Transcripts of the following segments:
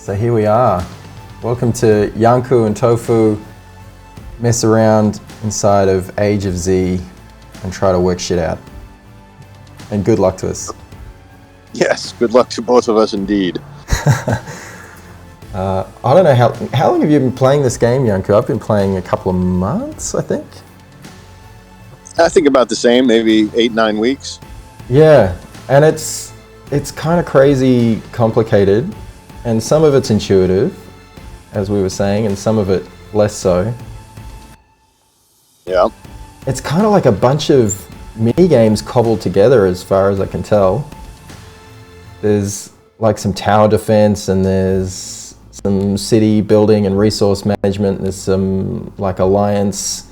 So here we are. Welcome to Yanku and Tofu mess around inside of Age of Z and try to work shit out. And good luck to us. Yes, good luck to both of us indeed. I don't know how long have you been playing this game, Yanku? I've been playing a couple of months, I think. I think about the same, maybe 8-9 weeks. Yeah, and it's kind of crazy complicated, and some of it's intuitive, as we were saying, and some of it less so. Yeah. It's kind of like a bunch of mini games cobbled together, as far as I can tell. There's like some tower defense, and there's some city building and resource management. There's some like alliance,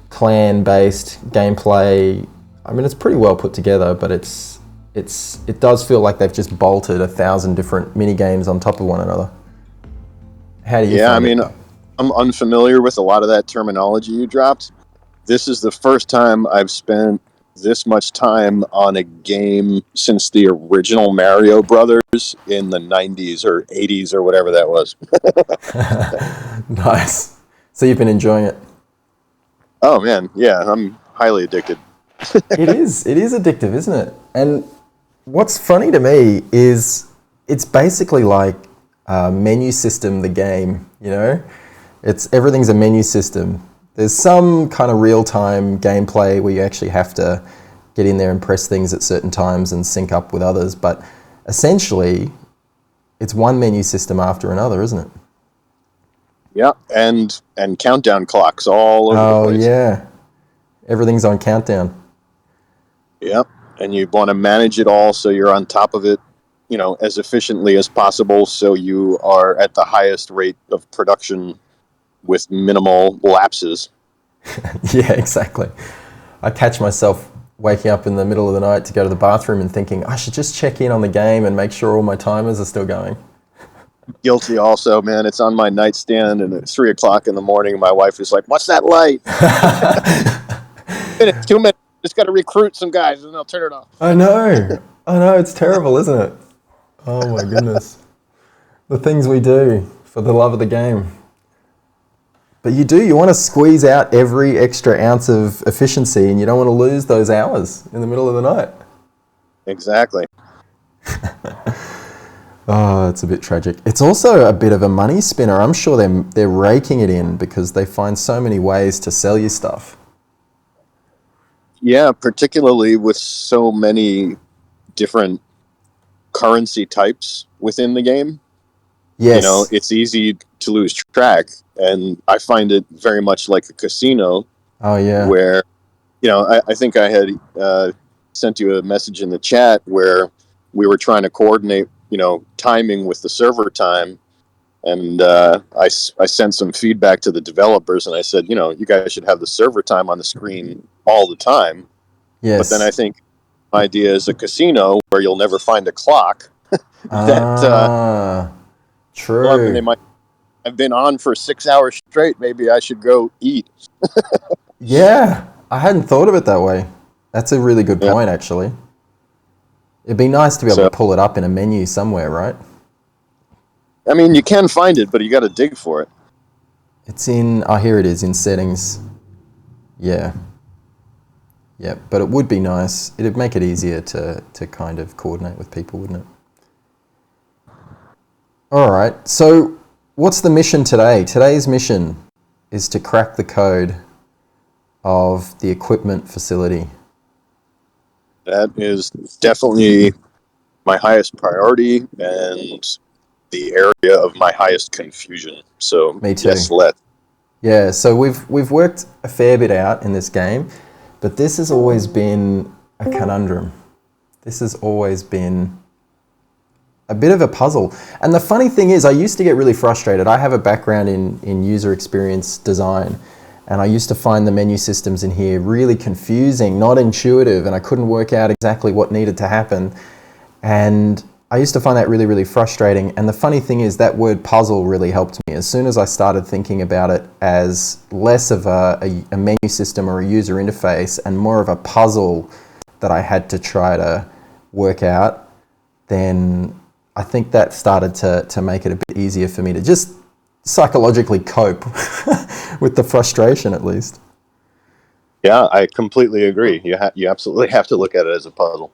clan-based gameplay. I mean, it's pretty well put together, but it does feel like they've just bolted 1,000 different mini games on top of one another. How do you? Yeah, I mean, I'm unfamiliar with a lot of that terminology you dropped. This is the first time I've spent this much time on a game since the original Mario Brothers in the 90s or 80s or whatever that was. Nice. So you've been enjoying it? Oh man, yeah, I'm highly addicted. It is addictive, isn't it? And what's funny to me is it's basically like a menu system, the game, you know? Everything's a menu system. There's some kind of real-time gameplay where you actually have to get in there and press things at certain times and sync up with others, but essentially it's one menu system after another, isn't it? Yeah, and countdown clocks all over the place. Oh yeah, everything's on countdown. Yep, and you want to manage it all so you're on top of it, you know, as efficiently as possible, so you are at the highest rate of production with minimal lapses. Yeah, exactly. I catch myself waking up in the middle of the night to go to the bathroom and thinking, I should just check in on the game and make sure all my timers are still going. Guilty also, man. It's on my nightstand, and at 3 o'clock in the morning, my wife is like, what's that light? 2 minutes. Just got to recruit some guys, and they'll turn it off. I know. It's terrible, isn't it? Oh my goodness. The things we do for the love of the game. But you want to squeeze out every extra ounce of efficiency, and you don't want to lose those hours in the middle of the night. Exactly. Oh, it's a bit tragic. It's also a bit of a money spinner. I'm sure they're raking it in because they find so many ways to sell you stuff. Yeah, particularly with so many different currency types within the game. Yes. You know, it's easy to lose track, and I find it very much like a casino. Oh, yeah. Where, you know, I think I had sent you a message in the chat where we were trying to coordinate, you know, timing with the server time, and I sent some feedback to the developers, and I said, you know, you guys should have the server time on the screen all the time. Yes. But then I think my idea is a casino where you'll never find a clock. True. Well, I mean, they might have been on for 6 hours straight. Maybe I should go eat. Yeah, I hadn't thought of it that way. That's a really good point, actually. It'd be nice to be able to pull it up in a menu somewhere, right? I mean, you can find it, but you got to dig for it. It's in, here it is, in settings. Yeah. Yeah, but it would be nice. It'd make it easier to kind of coordinate with people, wouldn't it? All right, so what's the mission today? Today's mission is to crack the code of the equipment facility. That is definitely my highest priority and the area of my highest confusion. So, me too. Yes, let's. Yeah, so we've worked a fair bit out in this game, but this has always been a conundrum. This has always been a bit of a puzzle. And the funny thing is, I used to get really frustrated. I have a background in user experience design, and I used to find the menu systems in here really confusing, not intuitive, and I couldn't work out exactly what needed to happen. And I used to find that really, really frustrating. And the funny thing is that word puzzle really helped me. As soon as I started thinking about it as less of a menu system or a user interface and more of a puzzle that I had to try to work out, then I think that started to make it a bit easier for me to just psychologically cope with the frustration, at least. Yeah, I completely agree. You absolutely have to look at it as a puzzle.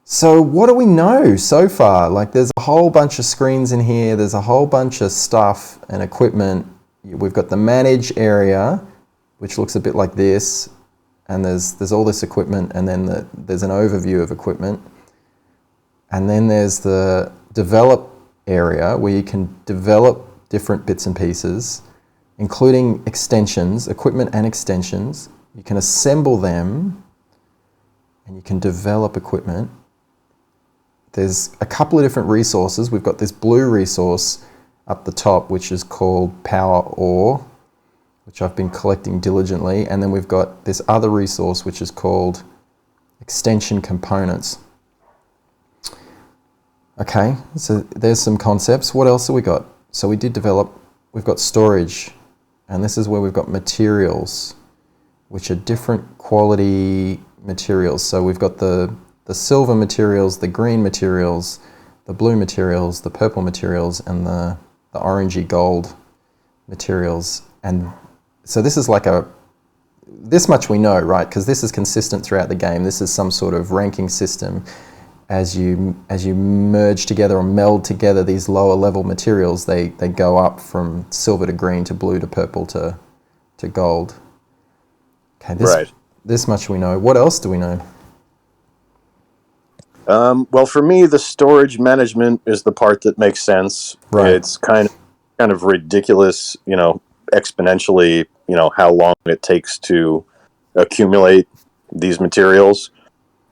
So what do we know so far? Like, there's a whole bunch of screens in here. There's a whole bunch of stuff and equipment. We've got the manage area, which looks a bit like this, and there's all this equipment, and then there's an overview of equipment, and then there's the develop area where you can develop different bits and pieces, including extensions, equipment and extensions. You can assemble them, and you can develop equipment. There's a couple of different resources. We've got this blue resource up the top, which is called Power Ore, which I've been collecting diligently. And then we've got this other resource, which is called Extension Components. Okay, so there's some concepts. What else have we got? So we did develop, we've got storage, and this is where we've got materials, which are different quality materials. So we've got the silver materials, the green materials, the blue materials, the purple materials, and the orangey gold materials. And so this is like this much we know, right? Because this is consistent throughout the game. This is some sort of ranking system. As you merge together or meld together these lower level materials, they go up from silver to green to blue to purple to gold. Okay, this much we know. What else do we know? Well, for me, the storage management is the part that makes sense. Right. It's kind of ridiculous, exponentially, how long it takes to accumulate these materials,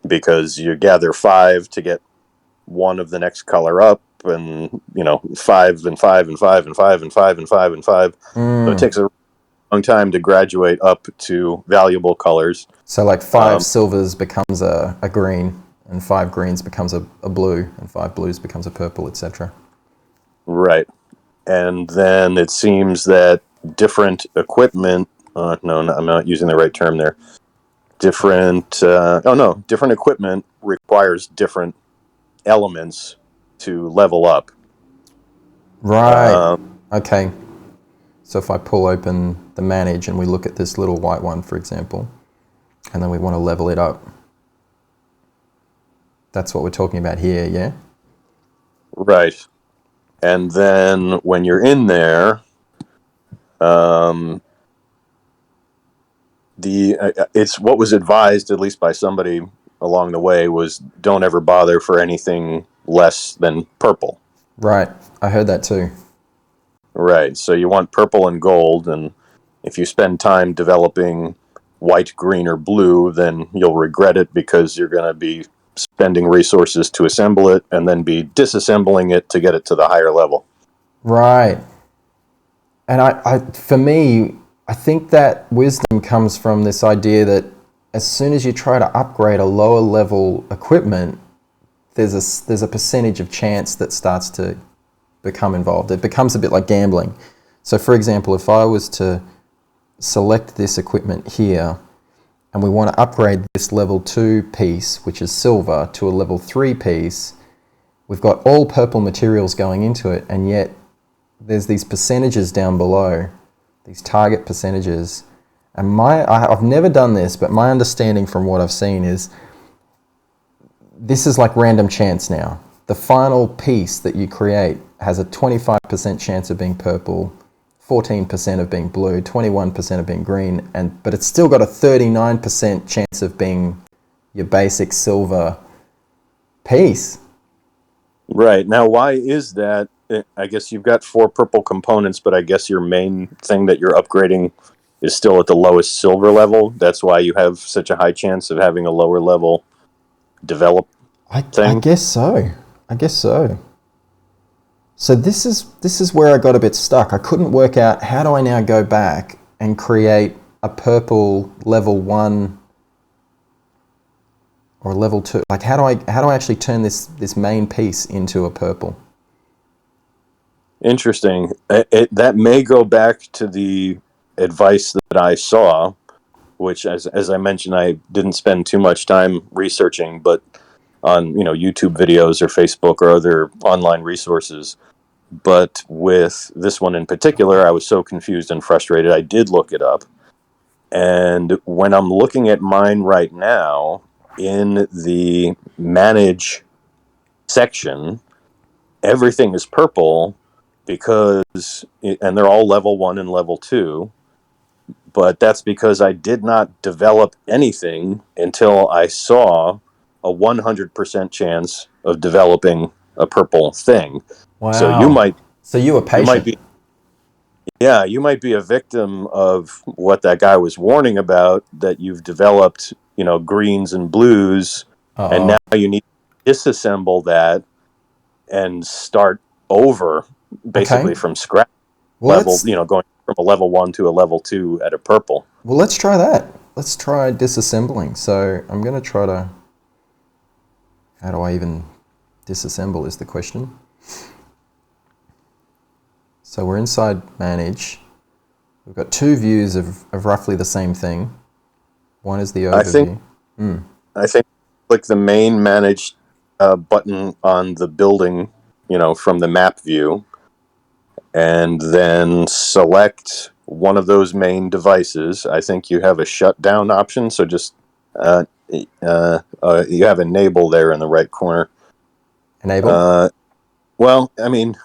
because you gather 5 to get one of the next color up, and 5 and 5 and 5 and 5 and 5 and 5 and 5. So it takes a long time to graduate up to valuable colors. So like 5 silvers becomes a green, and 5 greens becomes a blue, and 5 blues becomes a purple, etc. Right. And then it seems that different equipment, no, I'm not using the right term there. Different equipment requires different elements to level up. Right. Okay. So if I pull open the manage and we look at this little white one, for example, and then we want to level it up. That's what we're talking about here, yeah? Right. And then when you're in there, it's what was advised, at least by somebody along the way, was don't ever bother for anything less than purple. Right. I heard that too. Right. So you want purple and gold, and if you spend time developing white, green, or blue, then you'll regret it, because you're going to be spending resources to assemble it and then be disassembling it to get it to the higher level. Right. And for me, I think that wisdom comes from this idea that as soon as you try to upgrade a lower level equipment, there's a percentage of chance that starts to become involved. It becomes a bit like gambling. So for example, if I was to select this equipment here, and we want to upgrade this level 2 piece, which is silver, to a level 3 piece, we've got all purple materials going into it, and yet there's these percentages down below, these target percentages. And I've never done this, but my understanding from what I've seen is this is like random chance now. The final piece that you create has a 25% chance of being purple, 14% of being blue, 21% of being green, but it's still got a 39% chance of being your basic silver piece. Right. Now, why is that? I guess you've got 4 purple components, but I guess your main thing that you're upgrading is still at the lowest silver level. That's why you have such a high chance of having a lower level develop thing. I guess so. So this is where I got a bit stuck. I couldn't work out, how do I now go back and create a purple level 1 or level 2? Like, how do I actually turn this main piece into a purple? Interesting. That may go back to the advice that I saw, which, as I mentioned, I didn't spend too much time researching, but on YouTube videos or Facebook or other online resources. But with this one in particular, I was so confused and frustrated, I did look it up. And when I'm looking at mine right now, in the manage section, everything is purple and they're all level 1 and level 2. But that's because I did not develop anything until I saw a 100% chance of developing a purple thing. So Wow. So you were you might patient. be you might be a victim of what that guy was warning about, that you've developed, greens and blues, and Uh-oh. now you need to disassemble that and start over Okay. basically from scratch Well, level, let's going from a level 1 to a level 2 at a purple. well, let's try that. Let's try disassembling. So I'm going to try to... How do I even disassemble is the question. So we're inside manage. We've got two views of roughly the same thing. One is the I think overview. I think click the main manage button on the building, from the map view, and then select one of those main devices. I think you have a shutdown option, so just you have enable there in the right corner. Enable? Well, I mean,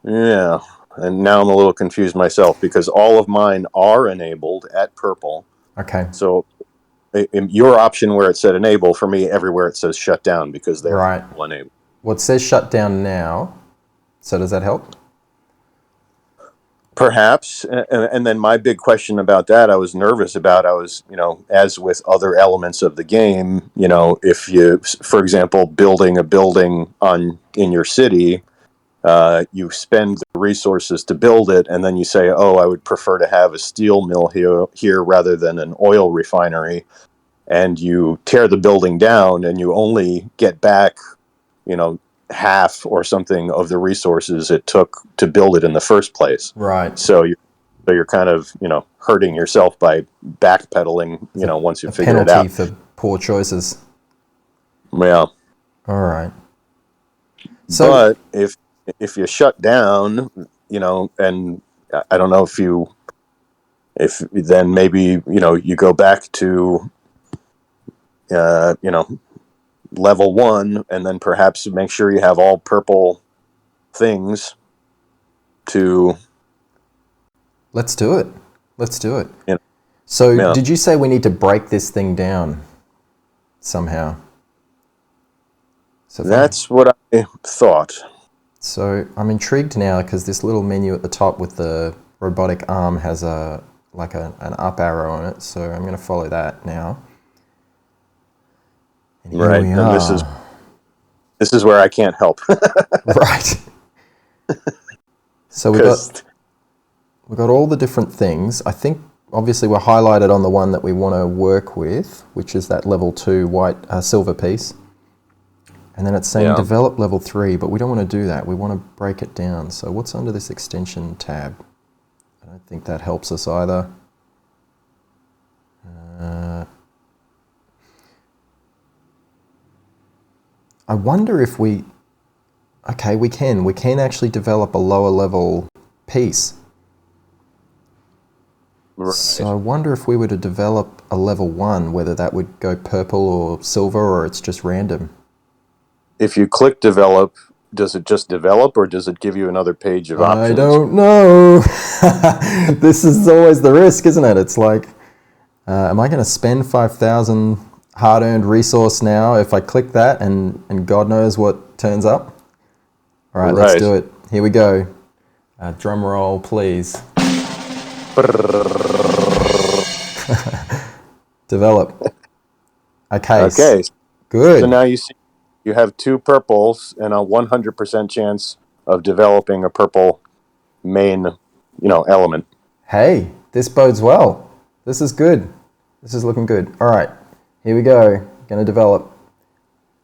yeah, and now I'm a little confused myself because all of mine are enabled at purple. Okay. So in your option where it said enable, for me, everywhere it says shut down because they're Right. all enabled. Well, it says shut down now. So does that help? Perhaps. And then my big question about that, I was nervous about, as with other elements of the game, if you, for example, building a building in your city, you spend the resources to build it, and then you say, oh, I would prefer to have a steel mill here rather than an oil refinery. And you tear the building down and you only get back, half or something of the resources it took to build it in the first place. Right. So you're kind of, hurting yourself by backpedaling, It's once you a figure it penalty out. for poor choices. Yeah. All right. So, But if you shut down, and I don't know if then maybe, you go back to, level 1, and then perhaps make sure you have all purple things to, let's do it. Let's do it. you know, So, yeah. did you say we need to break this thing down somehow? So That's what I thought. So I'm intrigued now because this little menu at the top with the robotic arm has an up arrow on it. So I'm going to follow that now. And here Right. we And are. this is where I can't help. Right. So Because we've got all the different things. I think obviously we're highlighted on the one that we want to work with, which is that level 2 silver piece. And then it's saying develop level 3, but we don't want to do that. We want to break it down. So what's under this extension tab? I don't think that helps us either. I wonder if we can actually develop a lower level piece. right. So I wonder if we were to develop a level 1, whether that would go purple or silver, or it's just random. If you click develop, does it just develop, or does it give you another page of options? I don't know. This is always the risk, isn't it? It's like, am I going to spend 5,000 hard-earned resource now if I click that and God knows what turns up? All right, let's do it. Here we go. Drum roll, please. Develop. Okay. Good. So now you have 2 purples and a 100% chance of developing a purple main, element. Hey, this bodes well. This is good. This is looking good. All right, here we go. Going to develop.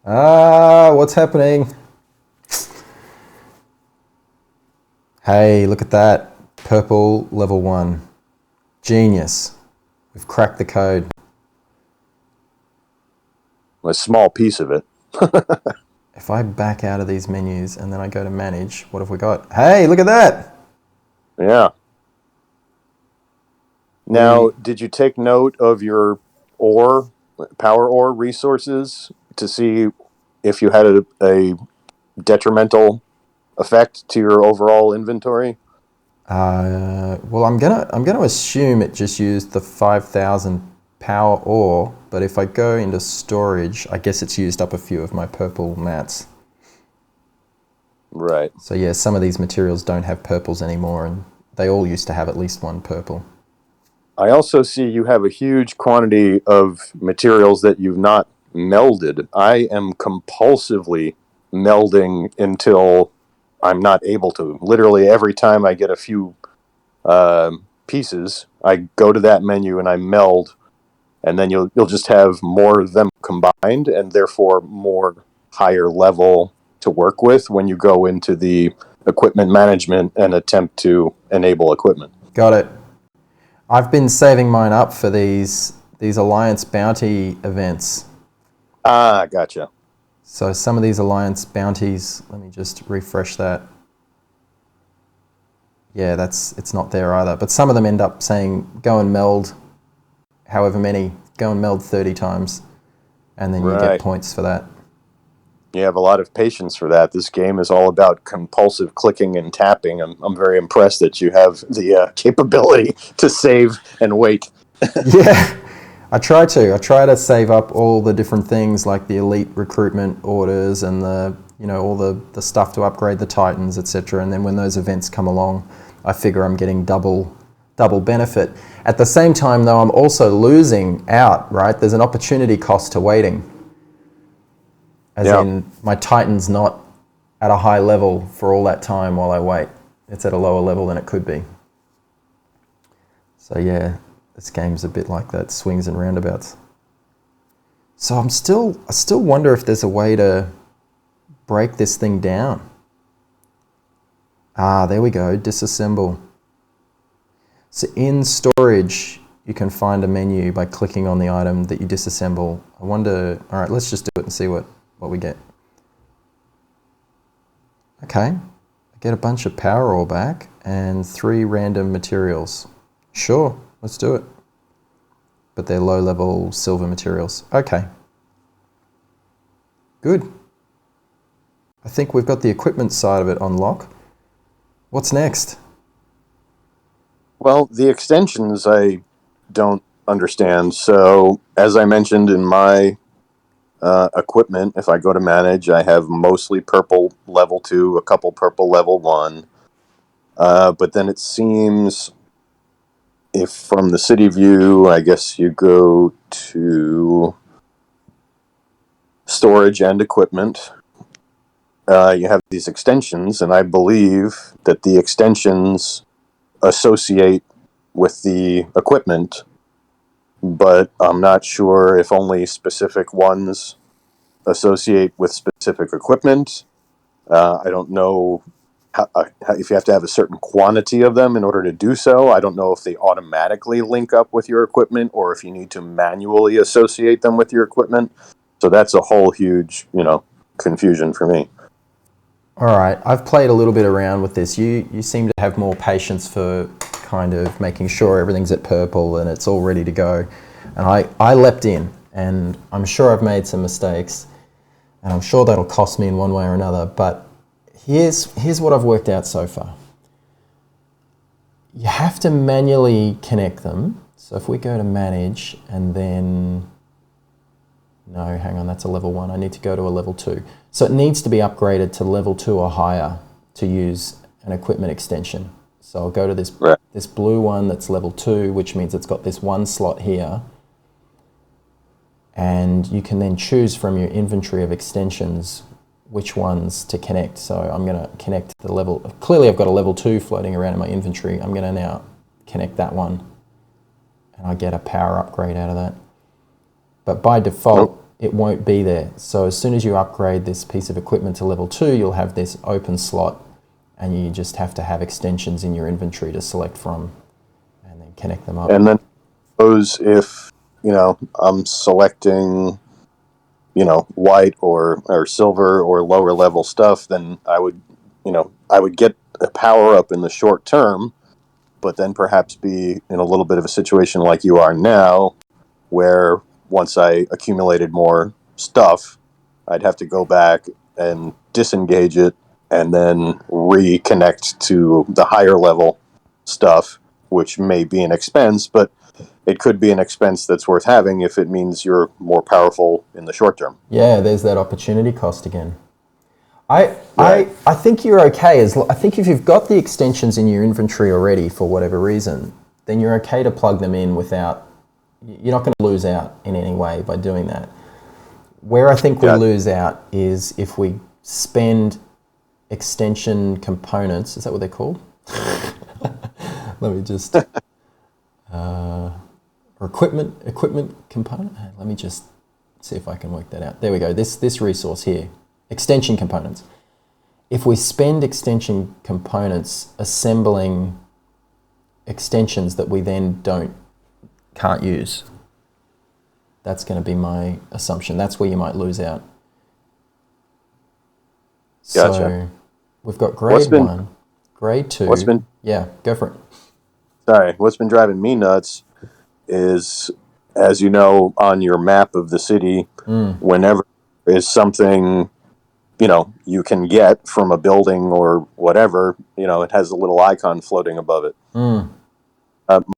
What's happening? Hey, look at that. Purple level 1. Genius. We've cracked the code. a small piece of it. If I back out of these menus and then I go to manage, what have we got? Hey, look at that! Yeah. Now, did you take note of your power ore resources to see if you had a detrimental effect to your overall inventory? Well, I'm gonna assume it just used the 5,000 power ore, but if I go into storage, I guess it's used up a few of my purple mats. Right. So yeah, some of these materials don't have purples anymore, and they all used to have at least one purple. I also see you have a huge quantity of materials that you've not melded. I am compulsively melding until I'm not able to. Literally every time I get a few pieces, I go to that menu and I meld, and then you'll just have more of them combined, and therefore more higher level to work with when you go into the equipment management and attempt to enable equipment. Got it. I've been saving mine up for these Alliance bounty events. Ah, gotcha. So some of these Alliance bounties, let me just refresh that. Yeah, it's not there either. But some of them end up saying go and meld however many, go and meld 30 times, and then you get points for that. You have a lot of patience for that. This game is all about compulsive clicking and tapping. I'm very impressed that you have the capability to save and wait. Yeah, I try to save up all the different things like the elite recruitment orders and all the stuff to upgrade the Titans, etc. And then when those events come along, I figure I'm getting double benefit. At the same time, though, I'm also losing out, right? There's an opportunity cost to waiting. As in, my Titan's not at a high level for all that time while I wait. It's at a lower level than it could be. So yeah, this game's a bit like that, swings and roundabouts. So I still wonder if there's a way to break this thing down. Ah, there we go, disassemble. So in storage, you can find a menu by clicking on the item that you disassemble. I wonder, all right, let's just do it and see what we get. Okay, I get a bunch of power ore back and 3 random materials. Sure, let's do it. But they're low-level silver materials. Okay. Good. I think we've got the equipment side of it on lock. What's next? Well, the extensions I don't understand. So, as I mentioned in my equipment, if I go to manage, I have mostly purple level 2, a couple purple level 1. But then it seems if from the city view, I guess you go to storage and equipment. You have these extensions, and I believe that the extensions associate with the equipment, but I'm not sure if only specific ones associate with specific equipment. I don't know if you have to have a certain quantity of them in order to do so. I don't know if they automatically link up with your equipment or if you need to manually associate them with your equipment. So that's a whole huge, confusion for me. All right, I've played a little bit around with this. You seem to have more patience for kind of making sure everything's at purple and it's all ready to go. And I leapt in, and I'm sure I've made some mistakes, and I'm sure that'll cost me in one way or another, but here's what I've worked out so far. You have to manually connect them. So if we go to manage and then, no, hang on, that's a level 1. I need to go to a level 2. So it needs to be upgraded to level 2 or higher to use an equipment extension. So I'll go to this blue one that's level 2, which means it's got this one slot here. And you can then choose from your inventory of extensions which ones to connect. So I'm going to connect the level. Clearly I've got a level 2 floating around in my inventory. I'm going to now connect that one, and I get a power upgrade out of that. But by default, it won't be there. So as soon as you upgrade this piece of equipment to level 2, you'll have this open slot, and you just have to have extensions in your inventory to select from and then connect them up. And then suppose if, I'm selecting white or silver or lower level stuff, then I would get a power up in the short term, but then perhaps be in a little bit of a situation like you are now, where once I accumulated more stuff, I'd have to go back and disengage it and then reconnect to the higher level stuff, which may be an expense, but it could be an expense that's worth having if it means you're more powerful in the short term. Yeah, there's that opportunity cost again. I Right. I think you're okay. I think if you've got the extensions in your inventory already for whatever reason, then you're okay to plug them in without. You're not going to lose out in any way by doing that. Where I think we Yeah. lose out is if we spend extension components. Is that what they're called? Let me just or equipment component. Let me just see if I can work that out. There we go. This resource here, extension components. If we spend extension components assembling extensions that we then can't use, that's going to be my assumption. That's where you might lose out. Gotcha. So we've got grade 1, grade 2. Yeah, go for it. Sorry, what's been driving me nuts is, as you know, on your map of the city, whenever there is something, you can get from a building or whatever, it has a little icon floating above it.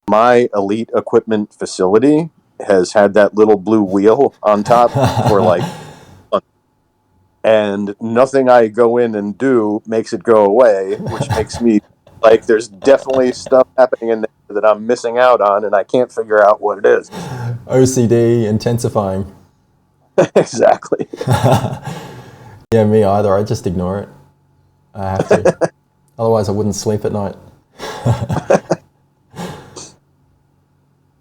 My elite equipment facility has had that little blue wheel on top for like, and nothing I go in and do makes it go away, which makes me like there's definitely stuff happening in there that I'm missing out on, and I can't figure out what it is. OCD intensifying. Exactly. Yeah, me either. I just ignore it. I have to. Otherwise, I wouldn't sleep at night.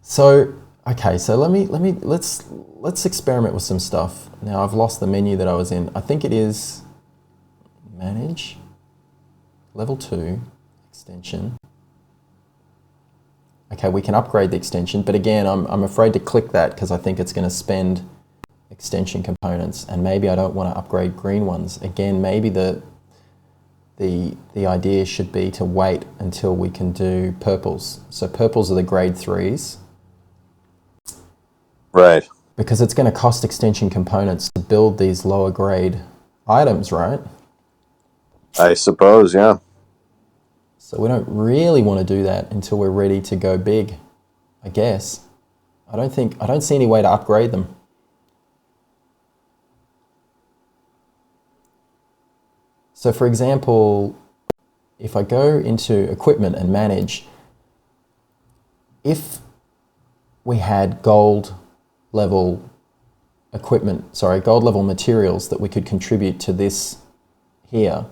So, okay, so let's experiment with some stuff. Now, I've lost the menu that I was in. I think it is manage, level 2, extension. Okay, we can upgrade the extension, but again, I'm afraid to click that because I think it's going to spend extension components, and maybe I don't want to upgrade green ones. Again, maybe the idea should be to wait until we can do purples. So purples are the grade 3s. Right. Because it's going to cost extension components to build these lower grade items, right? I suppose, yeah. So we don't really want to do that until we're ready to go big, I guess. I don't see any way to upgrade them. So for example, if I go into equipment and manage, if we had gold level materials that we could contribute to this here,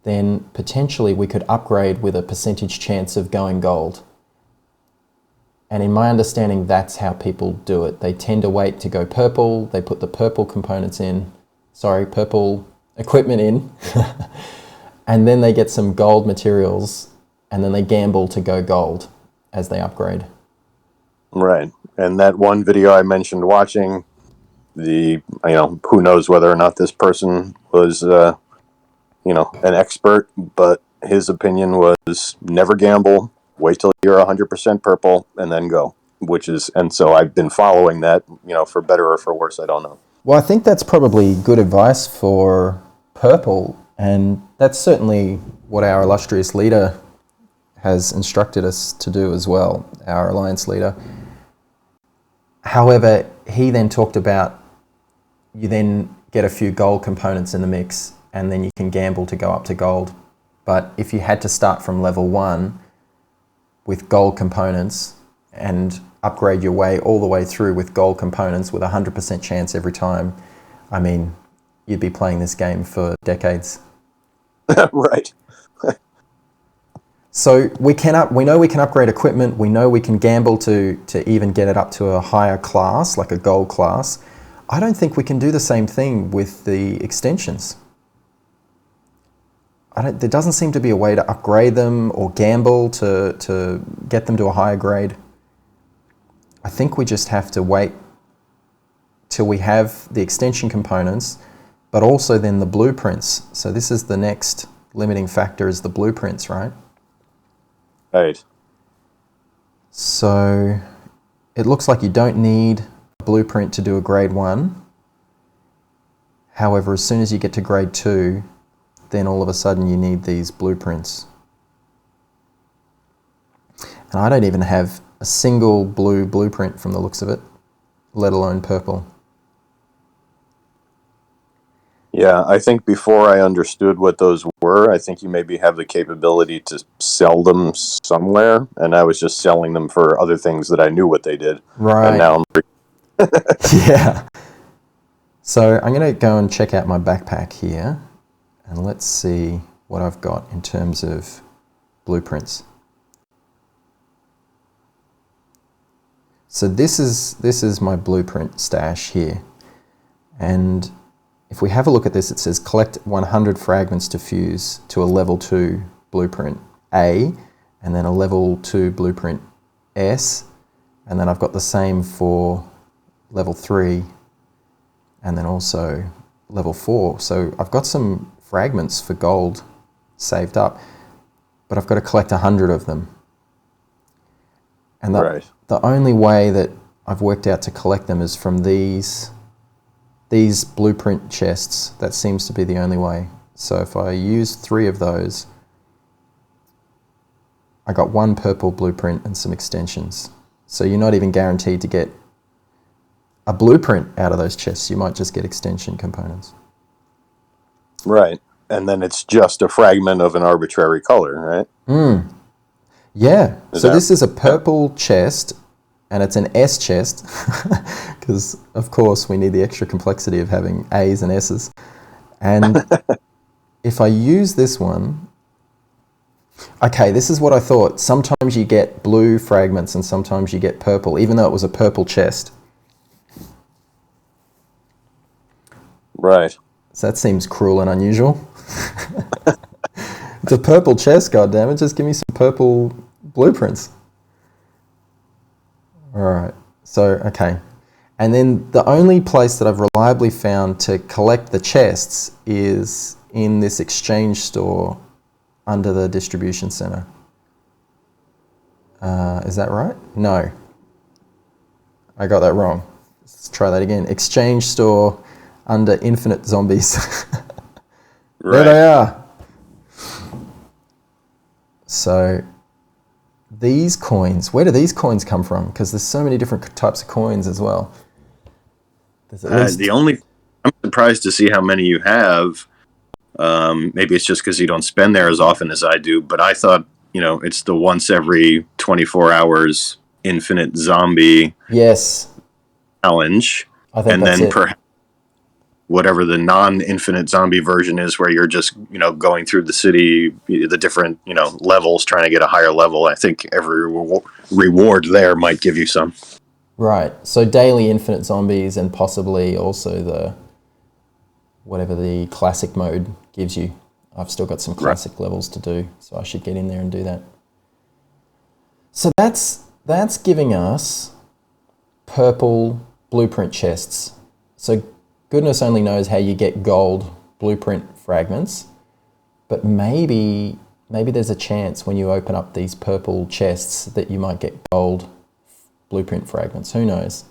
then potentially we could upgrade with a percentage chance of going gold. And in my understanding, that's how people do it. They tend to wait to go purple, they put the purple equipment in, and then they get some gold materials, and then they gamble to go gold as they upgrade. Right. And that one video I mentioned watching, who knows whether or not this person was, an expert, but his opinion was never gamble, wait till you're 100% purple, and then go. And so I've been following that, for better or for worse, I don't know. Well, I think that's probably good advice for purple, and that's certainly what our illustrious leader has instructed us to do as well, our alliance leader. However, he then talked about you then get a few gold components in the mix, and then you can gamble to go up to gold. But if you had to start from level 1 with gold components and upgrade your way all the way through with gold components with 100% chance every time, I mean, you'd be playing this game for decades. Right. So we know we can upgrade equipment. We know we can gamble to even get it up to a higher class, like a gold class. I don't think we can do the same thing with the extensions. There doesn't seem to be a way to upgrade them or gamble to get them to a higher grade. I think we just have to wait till we have the extension components, but also then the blueprints. So this is the next limiting factor, is the blueprints, right? Right. So it looks like you don't need a blueprint to do a grade 1. However, as soon as you get to grade 2, then all of a sudden you need these blueprints. And I don't even have a single blue blueprint from the looks of it, let alone purple. Yeah, I think before I understood what those were, I think you maybe have the capability to sell them somewhere, and I was just selling them for other things that I knew what they did. Right. And now Yeah. So I'm going to go and check out my backpack here, and let's see what I've got in terms of blueprints. So this is my blueprint stash here, and if we have a look at this, it says collect 100 fragments to fuse to a level 2 blueprint A, and then a level 2 blueprint S, and then I've got the same for level 3, and then also level 4. So I've got some fragments for gold saved up, but I've got to collect 100 of them. And the only way that I've worked out to collect them is from these blueprint chests. That seems to be the only way. So if I use 3 of those, I got 1 purple blueprint and some extensions. So you're not even guaranteed to get a blueprint out of those chests. You might just get extension components. Right. And then it's just a fragment of an arbitrary color, right? Yeah. So this is a purple chest, and it's an S chest, because of course we need the extra complexity of having A's and S's. And if I use this one, okay, this is what I thought. Sometimes you get blue fragments and sometimes you get purple, even though it was a purple chest. Right. So that seems cruel and unusual. It's a purple chest, goddammit. Just give me some purple blueprints. All right. So, okay. And then the only place that I've reliably found to collect the chests is in this exchange store under the distribution center. Is that right? No. I got that wrong. Let's try that again. Exchange store under infinite zombies. There they are. So these coins, where do these coins come from? Because there's so many different types of coins as well. I'm surprised to see how many you have. Maybe it's just because you don't spend there as often as I do, but I thought, it's the once every 24 hours infinite zombie challenge. I think and that's then it. Perhaps whatever the non-infinite zombie version is, where you're just, going through the city, the different, levels, trying to get a higher level. I think every reward there might give you some. Right. So daily infinite zombies, and possibly also whatever the classic mode gives you. I've still got some classic levels to do, so I should get in there and do that. So that's giving us purple blueprint chests. So goodness only knows how you get gold blueprint fragments, but maybe there's a chance when you open up these purple chests that you might get gold blueprint fragments. Who knows?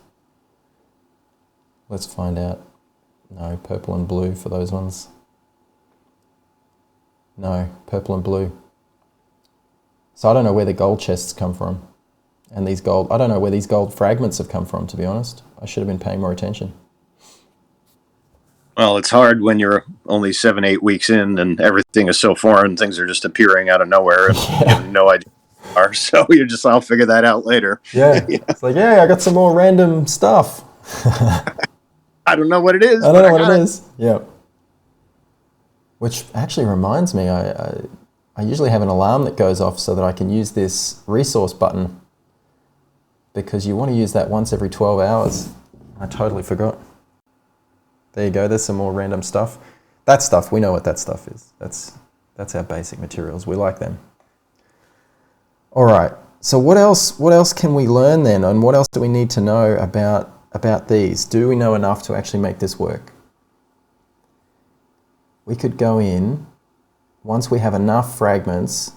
Let's find out. No, purple and blue for those ones. No, purple and blue. So I don't know where the gold chests come from. And I don't know where these gold fragments have come from, to be honest. I should have been paying more attention. Well, it's hard when you're only 7-8 weeks in and everything is so foreign, things are just appearing out of nowhere and you have no idea what they are. So you're just, I'll figure that out later. Yeah. It's like, I got some more random stuff. I don't know what it is. I don't know what it is. Yeah. Which actually reminds me, I usually have an alarm that goes off so that I can use this resource button, because you want to use that once every 12 hours. I totally forgot. There you go. There's some more random stuff. That stuff, we know what that stuff is. That's our basic materials. We like them. All right. So what else can we learn then? And what else do we need to know about about these. Do we know enough to actually make this work? We could go in, once we have enough fragments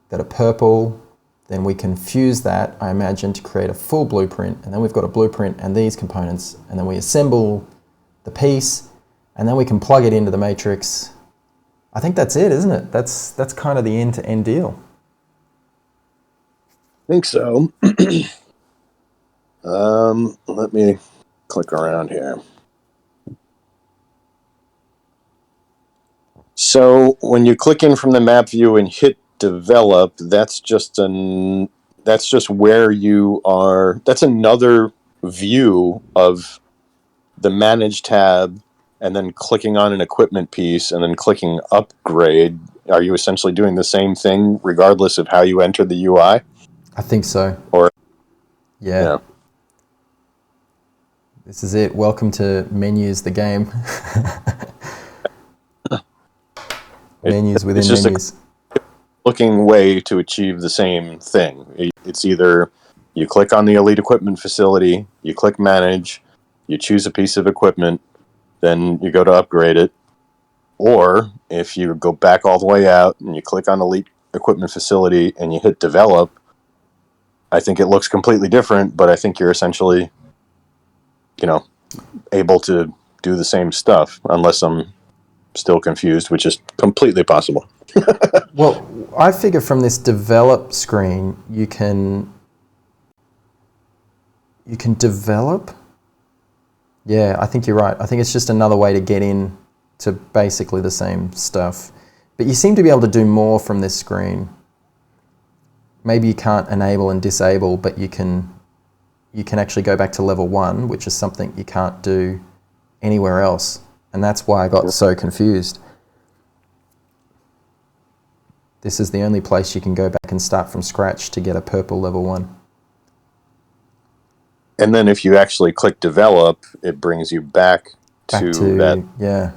that are purple, then we can fuse that, I imagine, to create a full blueprint. And then we've got a blueprint and these components, and then we assemble the piece, and then we can plug it into the matrix. I think that's it, isn't it? That's kind of the end-to-end deal. I think so. Let me click around here. So when you click in from the map view and hit develop, that's just where you are. That's another view of the manage tab, and then clicking on an equipment piece and then clicking upgrade. Are you essentially doing the same thing regardless of how you enter the UI? I think so. Or yeah. This is it. Welcome to Menus, the game. Menus within it's just menus. A looking way to achieve the same thing. It's either you click on the Elite Equipment Facility, you click Manage, you choose a piece of equipment, then you go to upgrade it. Or if you go back all the way out and you click on Elite Equipment Facility and you hit Develop, I think it looks completely different, but I think you're essentially, able to do the same stuff, unless I'm still confused, which is completely possible. Well, I figure from this develop screen, you can develop. Yeah, I think you're right. I think it's just another way to get in to basically the same stuff. But you seem to be able to do more from this screen. Maybe you can't enable and disable, but you can actually go back to level 1, which is something you can't do anywhere else. And that's why I got so confused. This is the only place you can go back and start from scratch to get a purple level 1. And then if you actually click develop, it brings you back to that. Yeah.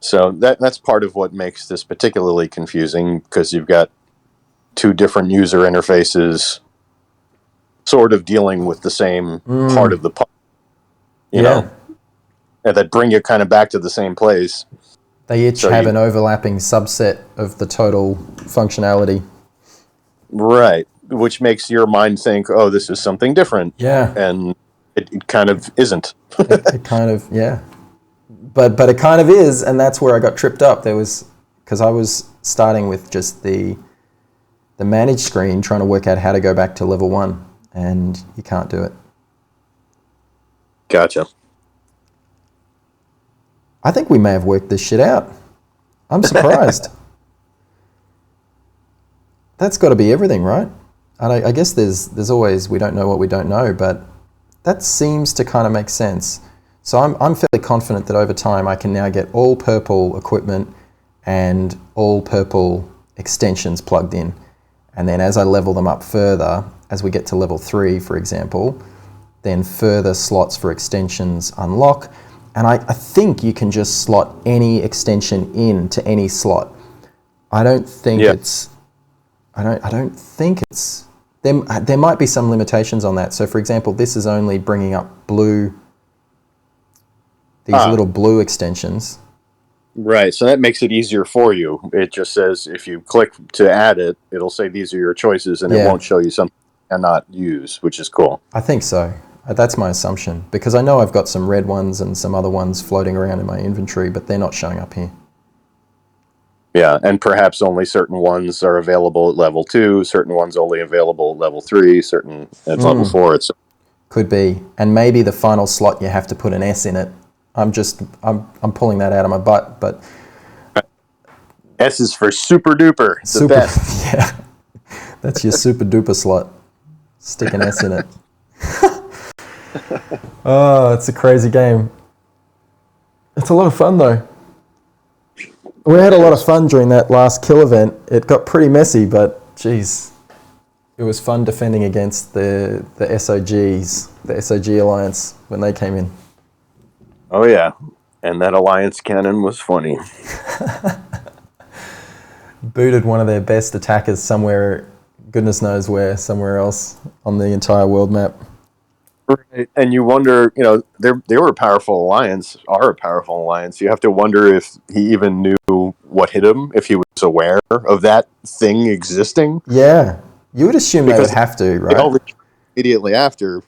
So that's part of what makes this particularly confusing, because you've got two different user interfaces sort of dealing with the same part of the puzzle, you know, and that bring you kind of back to the same place. They each have an overlapping subset of the total functionality. Right, which makes your mind think, oh, this is something different. Yeah. And it kind of isn't. it kind of, yeah. But it kind of is, and that's where I got tripped up. Because I was starting with just the manage screen, trying to work out how to go back to level 1, and you can't do it. Gotcha. I think we may have worked this shit out. I'm surprised. That's got to be everything, right? I guess there's always, we don't know what we don't know, but that seems to kind of make sense. So I'm fairly confident that over time I can now get all purple equipment and all purple extensions plugged in. And then as I level them up further, as we get to level 3, for example, then further slots for extensions unlock. And I think you can just slot any extension in to any slot. I don't think it's... I don't think it's... There might be some limitations on that. So, for example, this is only bringing up blue... These little blue extensions. Right, so that makes it easier for you. It just says if you click to add it, it'll say these are your choices, and it won't show you something you cannot use, which is cool. I think so. That's my assumption, because I know I've got some red ones and some other ones floating around in my inventory, but they're not showing up here. Yeah, and perhaps only certain ones are available at level 2, certain ones only available at level 3, certain at level 4. Could be. And maybe the final slot you have to put an S in it. I'm pulling that out of my butt, but... S is for super duper, the best. Yeah, that's your super duper slot. Stick an S in it. Oh, it's a crazy game. It's a lot of fun, though. We had a lot of fun during that last kill event. It got pretty messy, but geez, it was fun defending against the SOGs, the SOG Alliance, when they came in. Oh yeah, and that Alliance cannon was funny. Booted one of their best attackers somewhere, goodness knows where, somewhere else on the entire world map. Right. And you wonder, they were a powerful alliance, are a powerful alliance. You have to wonder if he even knew what hit him, if he was aware of that thing existing, Yeah, you would assume they would because have to, they right? all retreated immediately after,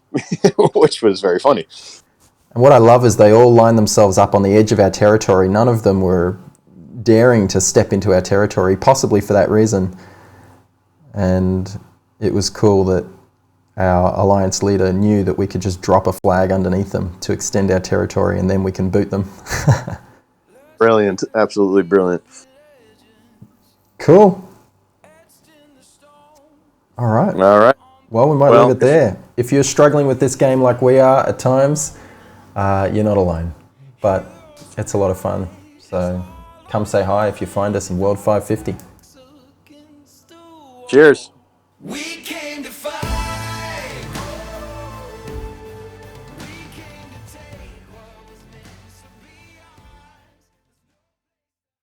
which was very funny. And what I love is they all line themselves up on the edge of our territory. None of them were daring to step into our territory, possibly for that reason. And it was cool that our alliance leader knew that we could just drop a flag underneath them to extend our territory, and then we can boot them. Brilliant. Absolutely brilliant. Cool. All right. All right. Well, we might leave Well, it there. If you're struggling with this game like we are at times, you're not alone. But it's a lot of fun. So come say hi if you find us in World 550. cheers. We can